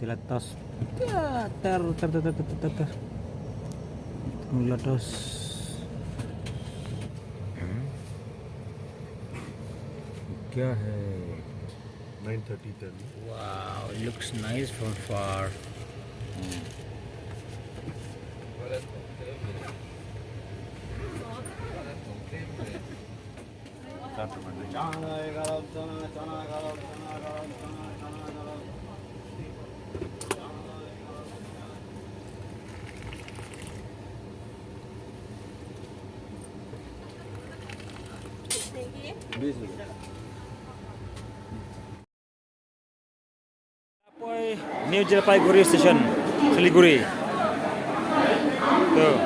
meletus. Ter. Meletus. क्या है? 9:30 then. Wow, it looks nice from far. New Jalpaiguri Station, Siliguri. Tuh.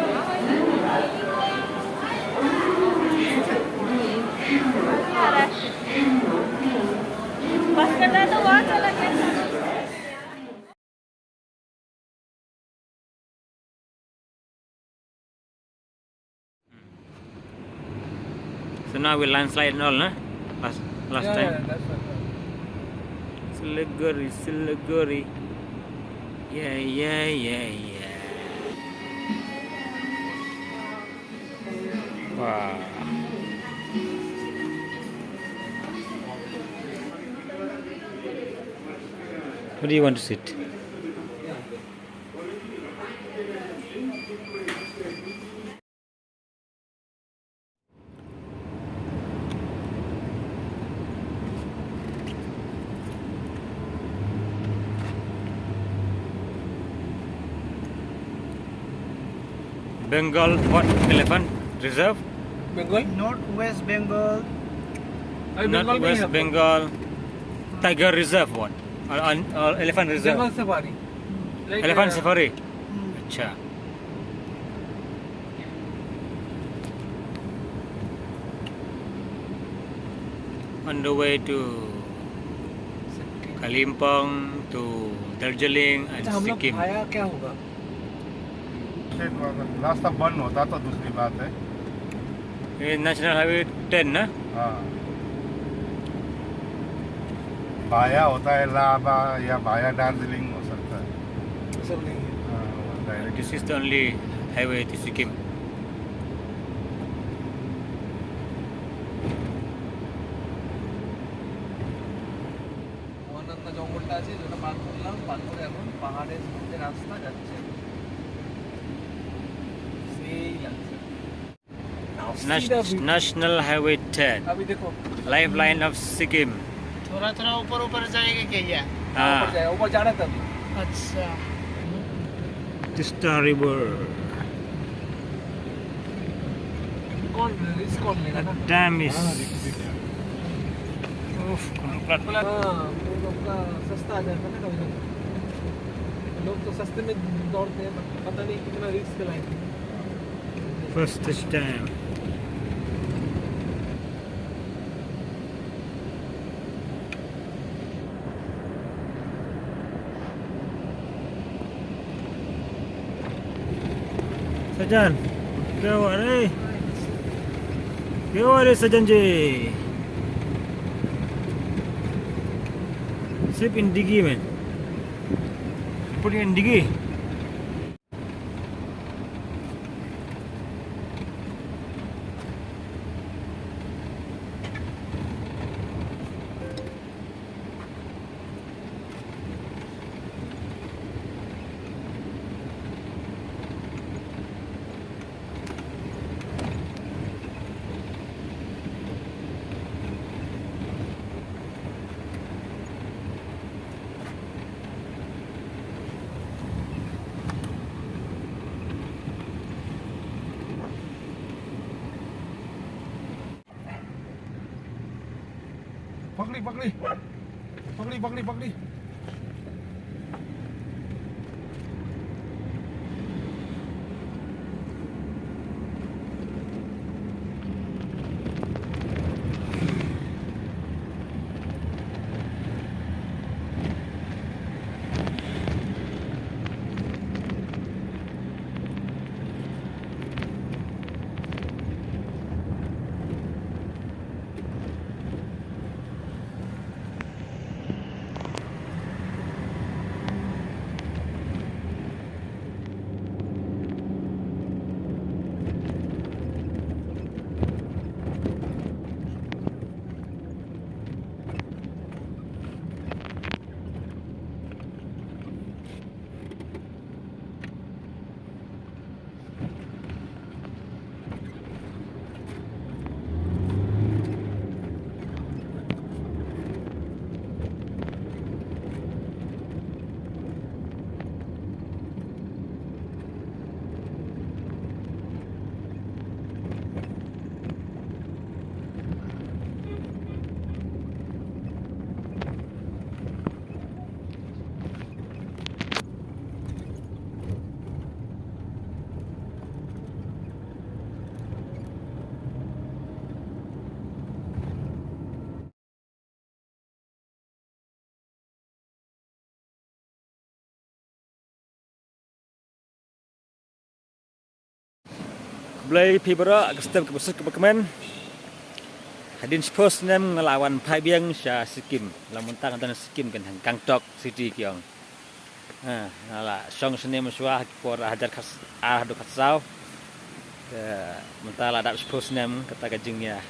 बस करना है तो वहाँ चला गया। So now we landslide and all, nah? Last time. That's right. Siliguri. Yeah. Wow. Where do you want to sit? Bengal what? Elephant Reserve? Bengal? Northwest Bengal. Not West Bengal Tiger Reserve one? Or Elephant Reserve? Bengal Safari. Like, Elephant Safari? अच्छा. On the way to Kalimpong to Darjeeling and अच्छा हम लोग Sikkim. आया क्या होगा? रास्ता बंद होता तो दूसरी बात है। ये National Highway 10 ना? हाँ, बाया होता है लाबा या बाया दार्जिलिंग हो सकता है। सब नहीं है। हाँ, direct। This is the only highway to Sikkim. অনন্ত জঙ্গলটা আছে যেটা পার করলাম, পার করে এখন পাহাড়ের মধ্যে রাস্তা যাচ্ছে। সেই লাগছে। National Highway 10, अभी देखो lifeline of Sikkim. थोड़ा ऊपर जाएगा क्या ये? ऊपर जाए, ऊपर जाना तब अच्छा। Tista River. कौन रिस्क कौन लेगा ना? Dam is. Oof, pelat. हाँ, तो लोग का सस्ता आ जाता है ना कभी कभी। लोग तो सस्ते में दौड़ते हैं, पता नहीं कितना रिस्क लाएंगे। First time. Sajan, क्या हुआ रे? क्या हुआ रे सजन जी? Sleep in diggy man. Put you in diggy. पकड़ी। Blay Pibra Agustin Kebusut Kebekemen Hadin Spurs nem ngelawan Pai Biang Sya Sikim lamun tang dan Sikim kan Kang Tok City kiong. Nala song sene muswa por hajar khas do khatsau. Mentala dap Spurs nem kata kajingnya.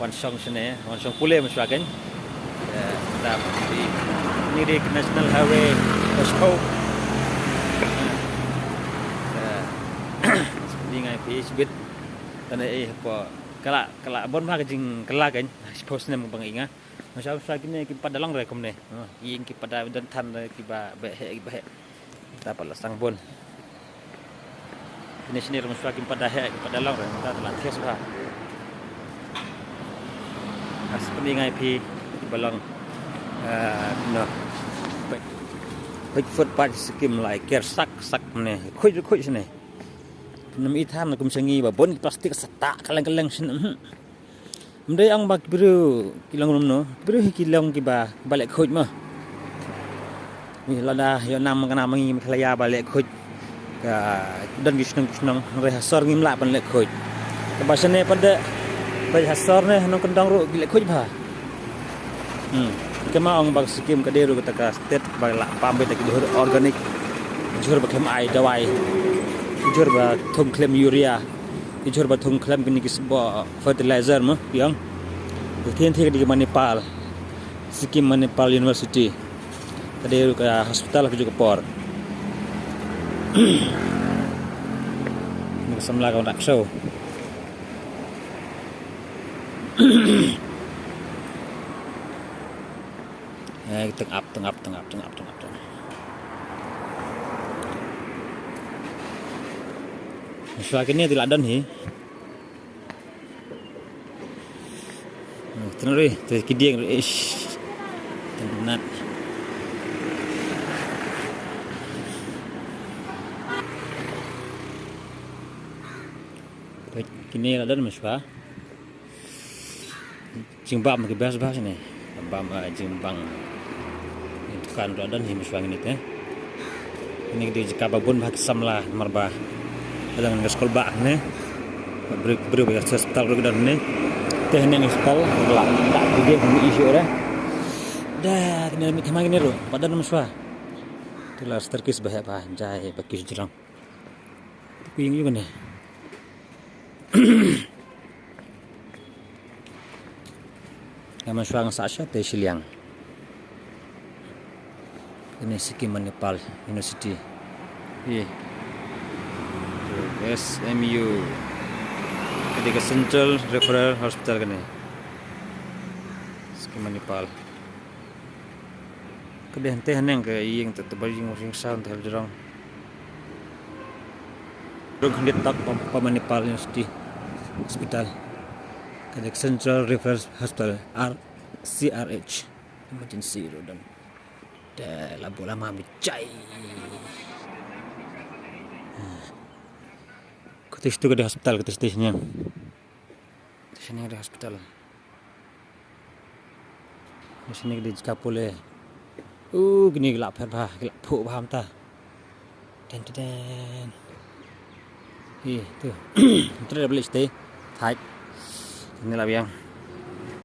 Wan song sene, wan song pule muswa kan. Dap di National Highway Ospo. Seperti ngai Pibit dan apa kala bon ma kajing kala kan Spurs nem bang inga. Masa kini kita pada long rekom nih, yang kita pada dan tan kita bahek dapat lasang bon. Ini sini rumah kita pada kita long rekom kita telah tes bah. As peningai pi di balong, no. Baik footpath skim like care sak nih, kuy sini. Nam itam nak kumsengi bah bon plastik setak kaleng sini. Mendai ang bak biru kilang no biru kilang kiba balik khoj mah ni lada yo nam kana mangi khlaya balik khoj ka dan gisnang rehasor ngim la balik khoj ka basane pada bai hasor ne no kendang ro balik khoj ba kema ang bak sikim ka deru ka ka state ba la pambe ta ki organic jur ba kem ai dawai jur ba thum klem urea jujur batung klaim kini kisah fertilizer mah yang bertian di Manipal, Sikkim Manipal University. Tadi ke hospital ke juga por. Ini semula kau nak show. Tengap. Suara ini tidak ada nih. Tenang terkidiang tenat. Baik, kini ada mas pa. Jimbang ke bahas ni. Bam jimbang. Itu kan ada nih mas ini teh. Ini di Kababun bahak samlah marba. Dalam sekolah bak ni, beri hospital berkedan ni, teknik hospital gelap, tak dia kami isu orang. Dah, kena mikir macam ni ro, pada nama sua. Itulah terkis bahaya bah, jai bagi jerang. Kuing juga ni. Nama sua ang Sasha Tesiliang. Ini Sikkim Manipal University. SMU ketika Central Referral Hospital kan ni Sikkim Manipal kedai henteh neng ke yang tertebal yang sound terhadap jerang Rog tak Manipal University Hospital ketika Central Referral Hospital CRH emergency dan labu lama bicai. Ketis tu ke hospital ketis sini. Di sini ada hospital. Di sini di Kapole. Gini gelap bah, gelap puk paham ta. Den. Tu. Terus boleh stay. Tight. Ini lah yang